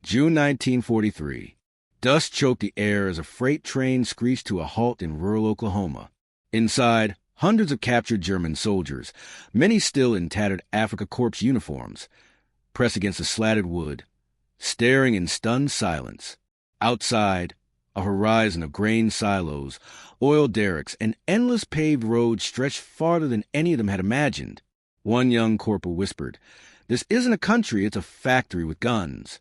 June 1943. Dust choked the air as a freight train screeched to a halt in rural Oklahoma. Inside, hundreds of captured German soldiers, many still in tattered Afrika Korps uniforms, pressed against the slatted wood, staring in stunned silence. Outside, a horizon of grain silos, oil derricks, and endless paved roads stretched farther than any of them had imagined. One young corporal whispered, "This isn't a country, it's a factory with guns."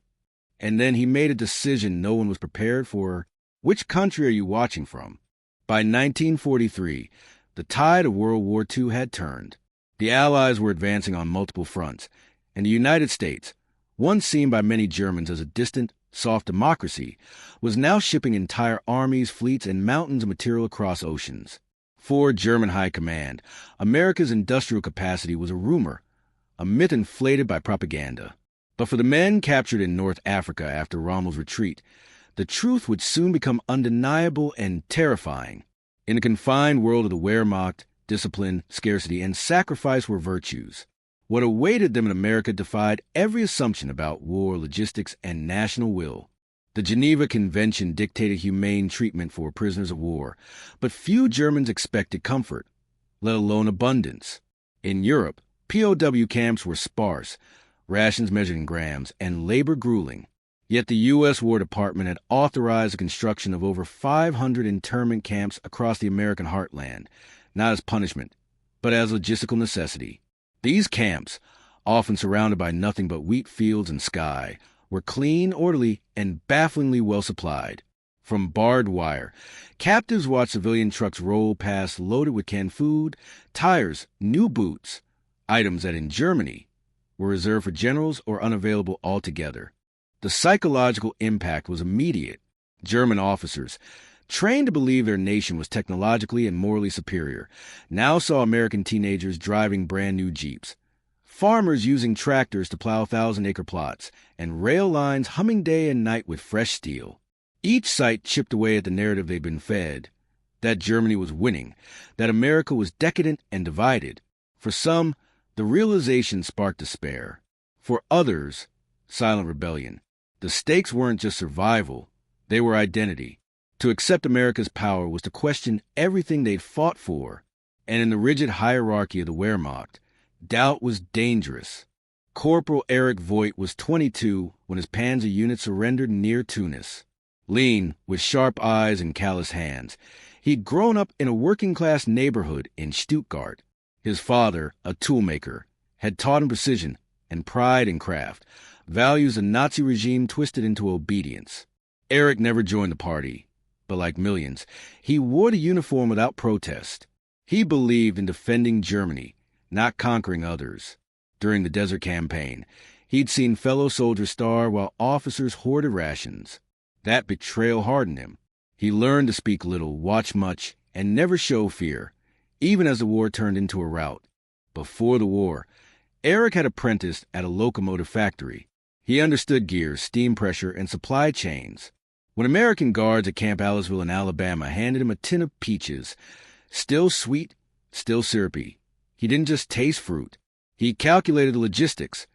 And then he made a decision no one was prepared for. Which country are you watching from? By 1943, the tide of World War II had turned. The Allies were advancing on multiple fronts, and the United States, once seen by many Germans as a distant, soft democracy, was now shipping entire armies, fleets, and mountains of material across oceans. For German high command, America's industrial capacity was a rumor, a myth inflated by propaganda. But for the men captured in North Africa after Rommel's retreat, the truth would soon become undeniable and terrifying. In the confined world of the Wehrmacht, discipline, scarcity, and sacrifice were virtues. What awaited them in America defied every assumption about war, logistics, and national will. The Geneva Convention dictated humane treatment for prisoners of war, but few Germans expected comfort, let alone abundance. In Europe, POW camps were sparse, rations measured in grams, and labor grueling. Yet the U.S. War Department had authorized the construction of over 500 internment camps across the American heartland, not as punishment, but as logistical necessity. These camps, often surrounded by nothing but wheat fields and sky, were clean, orderly, and bafflingly well supplied. From barbed wire, captives watched civilian trucks roll past loaded with canned food, tires, new boots, items that in Germany were reserved for generals or unavailable altogether. The psychological impact was immediate. German officers, trained to believe their nation was technologically and morally superior, now saw American teenagers driving brand-new Jeeps, farmers using tractors to plow 1,000-acre plots, and rail lines humming day and night with fresh steel. Each sight chipped away at the narrative they'd been fed, that Germany was winning, that America was decadent and divided. For some, the realization sparked despair. For others, silent rebellion. The stakes weren't just survival, they were identity. To accept America's power was to question everything they'd fought for, and in the rigid hierarchy of the Wehrmacht, doubt was dangerous. Corporal Erich Vogt was 22 when his Panzer unit surrendered near Tunis. Lean, with sharp eyes and calloused hands, he'd grown up in a working-class neighborhood in Stuttgart. His father, a toolmaker, had taught him precision and pride in craft, values the Nazi regime twisted into obedience. Erich never joined the party, but like millions, he wore the uniform without protest. He believed in defending Germany, not conquering others. During the Desert Campaign, he'd seen fellow soldiers starve while officers hoarded rations. That betrayal hardened him. He learned to speak little, watch much, and never show fear, even as the war turned into a rout. Before the war, Erich had apprenticed at a locomotive factory. He understood gears, steam pressure, and supply chains. When American guards at Camp Aliceville in Alabama handed him a tin of peaches, still sweet, still syrupy, he didn't just taste fruit. He calculated the logistics,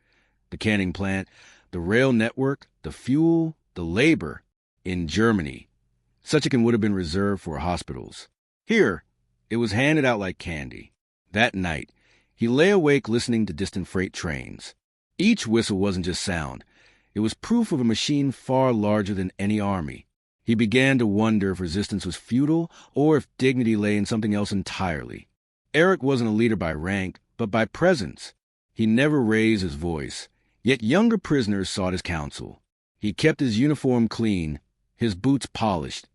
the canning plant, the rail network, the fuel, the labor. In Germany, such a can would have been reserved for hospitals. Here, it was handed out like candy. That night, he lay awake listening to distant freight trains. Each whistle wasn't just sound. It was proof of a machine far larger than any army. He began to wonder if resistance was futile or if dignity lay in something else entirely. Erich wasn't a leader by rank, but by presence. He never raised his voice, yet younger prisoners sought his counsel. He kept his uniform clean, his boots polished,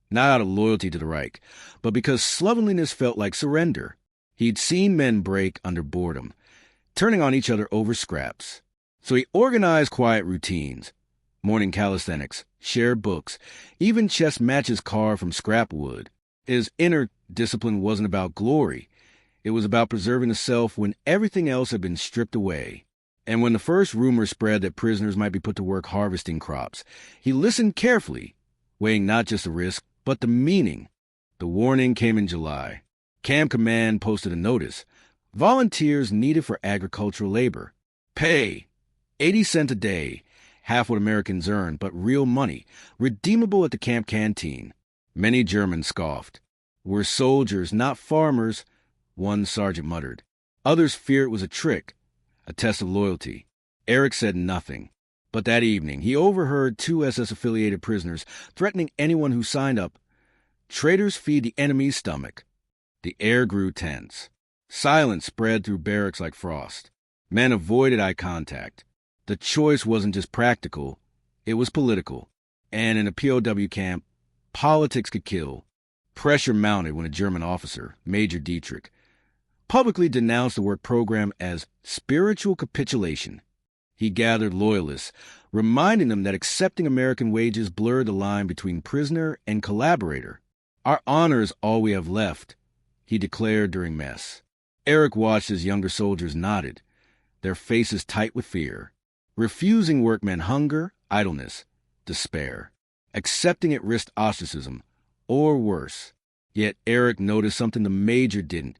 not out of loyalty to the Reich, but because slovenliness felt like surrender. He'd seen men break under boredom, turning on each other over scraps. So he organized quiet routines, morning calisthenics, shared books, even chess matches carved from scrap wood. His inner discipline wasn't about glory. It was about preserving the self when everything else had been stripped away. And when the first rumor spread that prisoners might be put to work harvesting crops, he listened carefully, weighing not just the risk, but the meaning. The warning came in July. Camp Command posted a notice. Volunteers needed for agricultural labor. Pay, 80 cents a day. half what Americans earn, but real money, redeemable at the camp canteen. Many Germans scoffed. "We're soldiers, not farmers," one sergeant muttered. Others feared it was a trick, a test of loyalty. Erich said nothing. But that evening, he overheard 2 SS-affiliated prisoners threatening anyone who signed up. "Traitors feed the enemy's stomach." The air grew tense. Silence spread through barracks like frost. Men avoided eye contact. The choice wasn't just practical, it was political. And in a POW camp, politics could kill. Pressure mounted when a German officer, Major Dietrich, publicly denounced the work program as spiritual capitulation. He gathered loyalists, reminding them that accepting American wages blurred the line between prisoner and collaborator. "Our honor is all we have left," he declared during mess. Erich watched as younger soldiers nodded, their faces tight with fear. Refusing work meant hunger, idleness, despair. Accepting it risked ostracism, or worse. Yet Erich noticed something the Major didn't.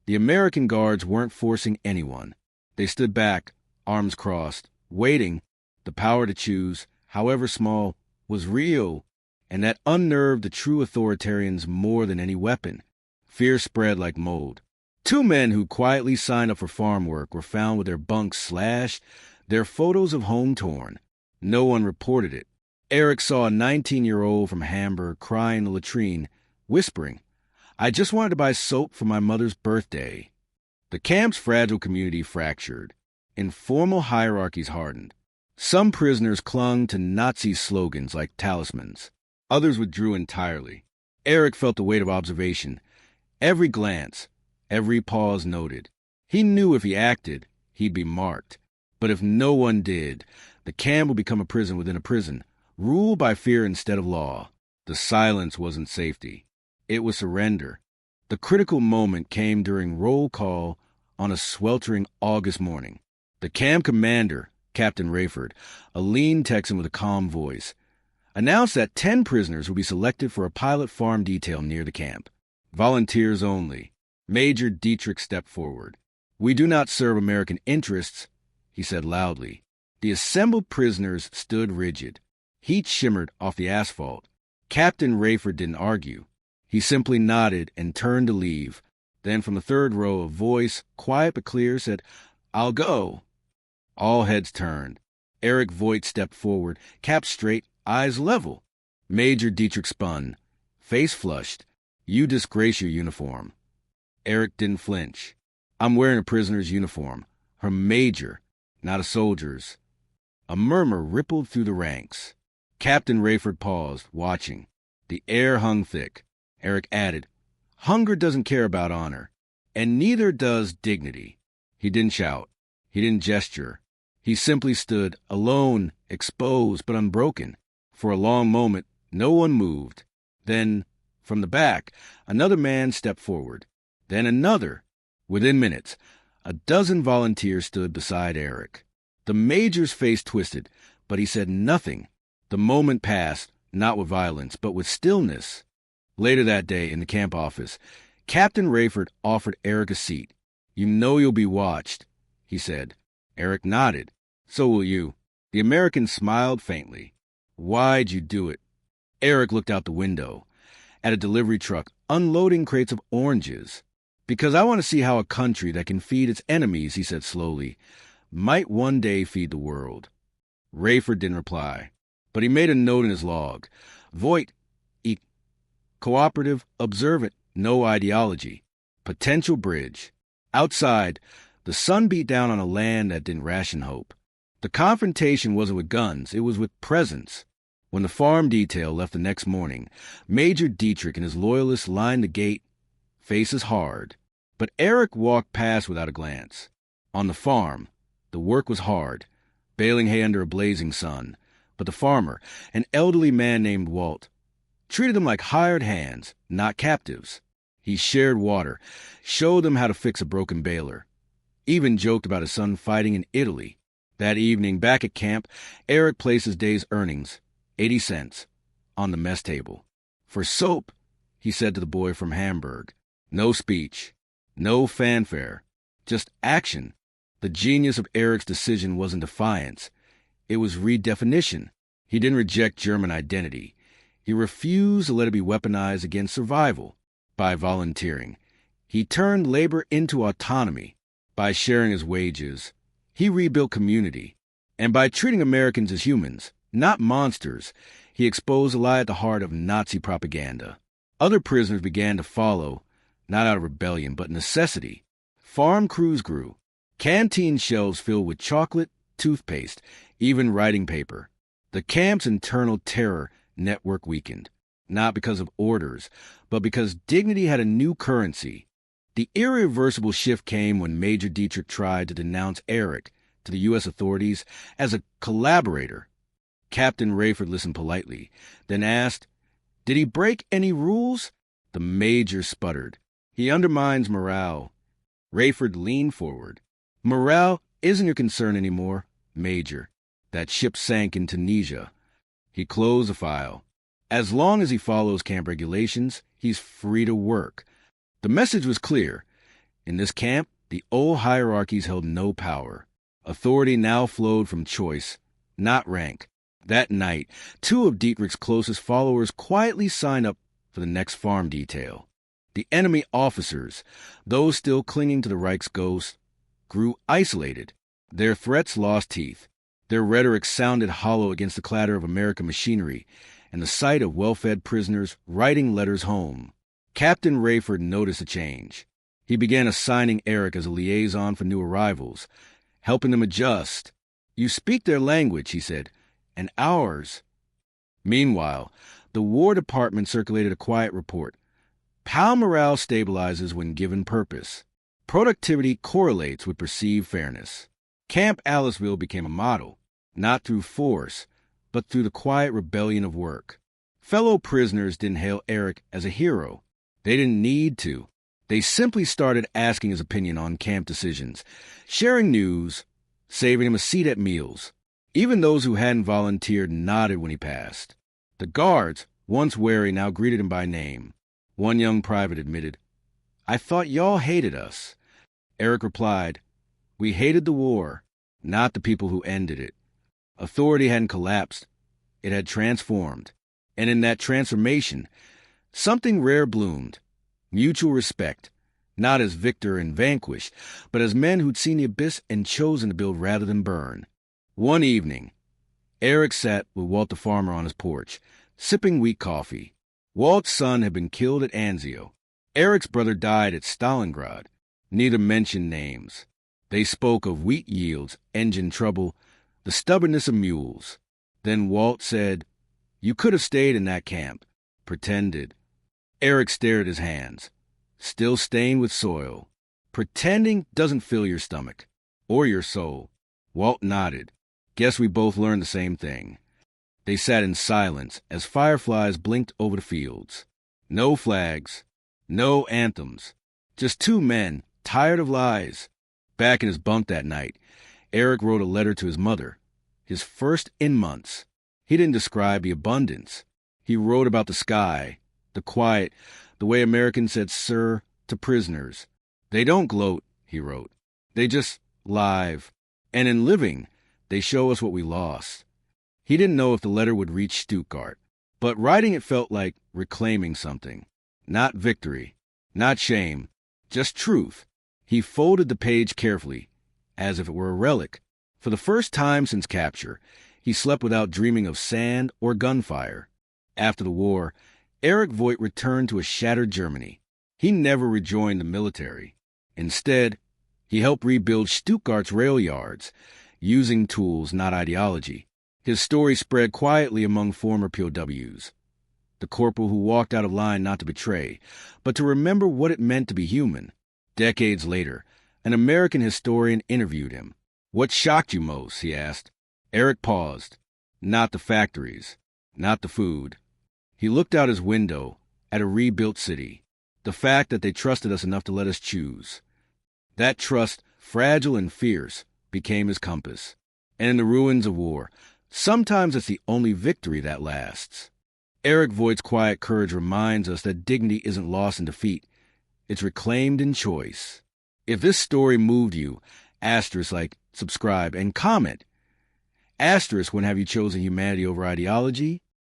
The American guards weren't forcing anyone. They stood back, arms crossed, waiting. The power to choose, however small, was real, and that unnerved the true authoritarians more than any weapon. Fear spread like mold. 2 men who quietly signed up for farm work were found with their bunks slashed, their photos of home torn. No one reported it. Erich saw a 19-year-old from Hamburg crying in the latrine, whispering, "I just wanted to buy soap for my mother's birthday." The camp's fragile community fractured. Informal hierarchies hardened. Some prisoners clung to Nazi slogans like talismans. Others withdrew entirely. Erich felt the weight of observation. Every glance, every pause noted. He knew if he acted, he'd be marked. But if no one did, the camp would become a prison within a prison, ruled by fear instead of law. The silence wasn't safety. It was surrender. The critical moment came during roll call on a sweltering August morning. The camp commander, Captain Rayford, a lean Texan with a calm voice, announced that 10 prisoners would be selected for a pilot farm detail near the camp. Volunteers only. Major Dietrich stepped forward. "We do not serve American interests," he said loudly. The assembled prisoners stood rigid. Heat shimmered off the asphalt. Captain Rayford didn't argue. He simply nodded and turned to leave. Then from the third row, a voice, quiet but clear, said, "I'll go." All heads turned. Erich Vogt stepped forward, cap straight, eyes level. Major Dietrich spun, face flushed. "You disgrace your uniform." Erich didn't flinch. "I'm wearing a prisoner's uniform. Her major, not a soldier's." A murmur rippled through the ranks. Captain Rayford paused, watching. The air hung thick. Erich added, "Hunger doesn't care about honor, and neither does dignity." He didn't shout. He didn't gesture. He simply stood, alone, exposed, but unbroken. For a long moment, no one moved. Then, from the back, another man stepped forward. Then another. Within minutes, a dozen volunteers stood beside Erich. The Major's face twisted, but he said nothing. The moment passed, not with violence, but with stillness. Later that day, in the camp office, Captain Rayford offered Erich a seat. "You know you'll be watched," he said. Erich nodded. "So will you." The American smiled faintly. "Why'd you do it?" Erich looked out the window at a delivery truck unloading crates of oranges. "Because I want to see how a country that can feed its enemies," he said slowly, "might one day feed the world." Rayford didn't reply, but he made a note in his log. Voigt, cooperative, observant, no ideology. Potential bridge. Outside, the sun beat down on a land that didn't ration hope. The confrontation wasn't with guns, it was with presence. When the farm detail left the next morning, Major Dietrich and his loyalists lined the gate, faces hard. But Erich walked past without a glance. On the farm, the work was hard, baling hay under a blazing sun. But the farmer, an elderly man named Walt, treated them like hired hands, not captives. He shared water, showed them how to fix a broken baler, even joked about his son fighting in Italy. That evening, back at camp, Erich placed his day's earnings, 80 cents, on the mess table. "For soap," he said to the boy from Hamburg. No speech, no fanfare, just action. The genius of Erich's decision wasn't defiance. It was redefinition. He didn't reject German identity. He refused to let it be weaponized against survival. By volunteering, he turned labor into autonomy. By sharing his wages, he rebuilt community. And by treating Americans as humans, not monsters, he exposed a lie at the heart of Nazi propaganda. Other prisoners began to follow, not out of rebellion, but necessity. Farm crews grew. Canteen shelves filled with chocolate, toothpaste, even writing paper. The camp's internal terror network weakened, not because of orders, but because dignity had a new currency. The irreversible shift came when Major Dietrich tried to denounce Erich to the U.S. authorities as a collaborator. Captain Rayford listened politely, then asked, "Did he break any rules?" The major sputtered. "He undermines morale." Rayford leaned forward. "Morale isn't your concern anymore, Major. That ship sank in Tunisia." He closed the file. "As long as he follows camp regulations, he's free to work." The message was clear. In this camp, the old hierarchies held no power. Authority now flowed from choice, not rank. That night, 2 of Dietrich's closest followers quietly signed up for the next farm detail. The enemy officers, those still clinging to the Reich's ghost, grew isolated. Their threats lost teeth. Their rhetoric sounded hollow against the clatter of American machinery and the sight of well-fed prisoners writing letters home. Captain Rayford noticed a change. He began assigning Erich as a liaison for new arrivals, helping them adjust. "You speak their language," he said, "and ours." Meanwhile, the War Department circulated a quiet report. POW morale stabilizes when given purpose. Productivity correlates with perceived fairness. Camp Aliceville became a model, not through force, but through the quiet rebellion of work. Fellow prisoners didn't hail Erich as a hero. They didn't need to. They simply started asking his opinion on camp decisions, sharing news, saving him a seat at meals. Even those who hadn't volunteered nodded when he passed. The guards, once wary, now greeted him by name. One young private admitted, "I thought y'all hated us." Erich replied, "We hated the war, not the people who ended it." Authority hadn't collapsed. It had transformed. And in that transformation, something rare bloomed. Mutual respect, not as victor and vanquished, but as men who'd seen the abyss and chosen to build rather than burn. One evening, Erich sat with Walt the farmer on his porch, sipping weak coffee. Walt's son had been killed at Anzio. Erich's brother died at Stalingrad. Neither mentioned names. They spoke of wheat yields, engine trouble, the stubbornness of mules. Then Walt said, "You could have stayed in that camp." Pretended. Erich stared at his hands, still stained with soil. Pretending doesn't fill your stomach, or your soul. Walt nodded. "Guess we both learned the same thing." They sat in silence as fireflies blinked over the fields. No flags, no anthems, just 2 men, tired of lies. Back in his bunk that night, Erich wrote a letter to his mother, his first in months. He didn't describe the abundance. He wrote about the sky, the quiet, the way Americans said "sir" to prisoners. "They don't gloat," he wrote. "They just live. And in living, they show us what we lost." He didn't know if the letter would reach Stuttgart, but writing it felt like reclaiming something. Not victory, not shame, just truth. He folded the page carefully, as if it were a relic. For the first time since capture, he slept without dreaming of sand or gunfire. After the war, Erich Vogt returned to a shattered Germany. He never rejoined the military. Instead, he helped rebuild Stuttgart's rail yards, using tools, not ideology. His story spread quietly among former POWs. The corporal who walked out of line not to betray, but to remember what it meant to be human. Decades later, an American historian interviewed him. "What shocked you most?" he asked. Erich paused. "Not the factories, not the food." He looked out his window at a rebuilt city. The fact that they trusted us enough to let us choose. That trust, fragile and fierce, became his compass. And in the ruins of war, sometimes it's the only victory that lasts. Erich Vogt's quiet courage reminds us that dignity isn't lost in defeat. It's reclaimed in choice. If this story moved you, *, subscribe, and comment. Asterisk when have you chosen humanity over ideology?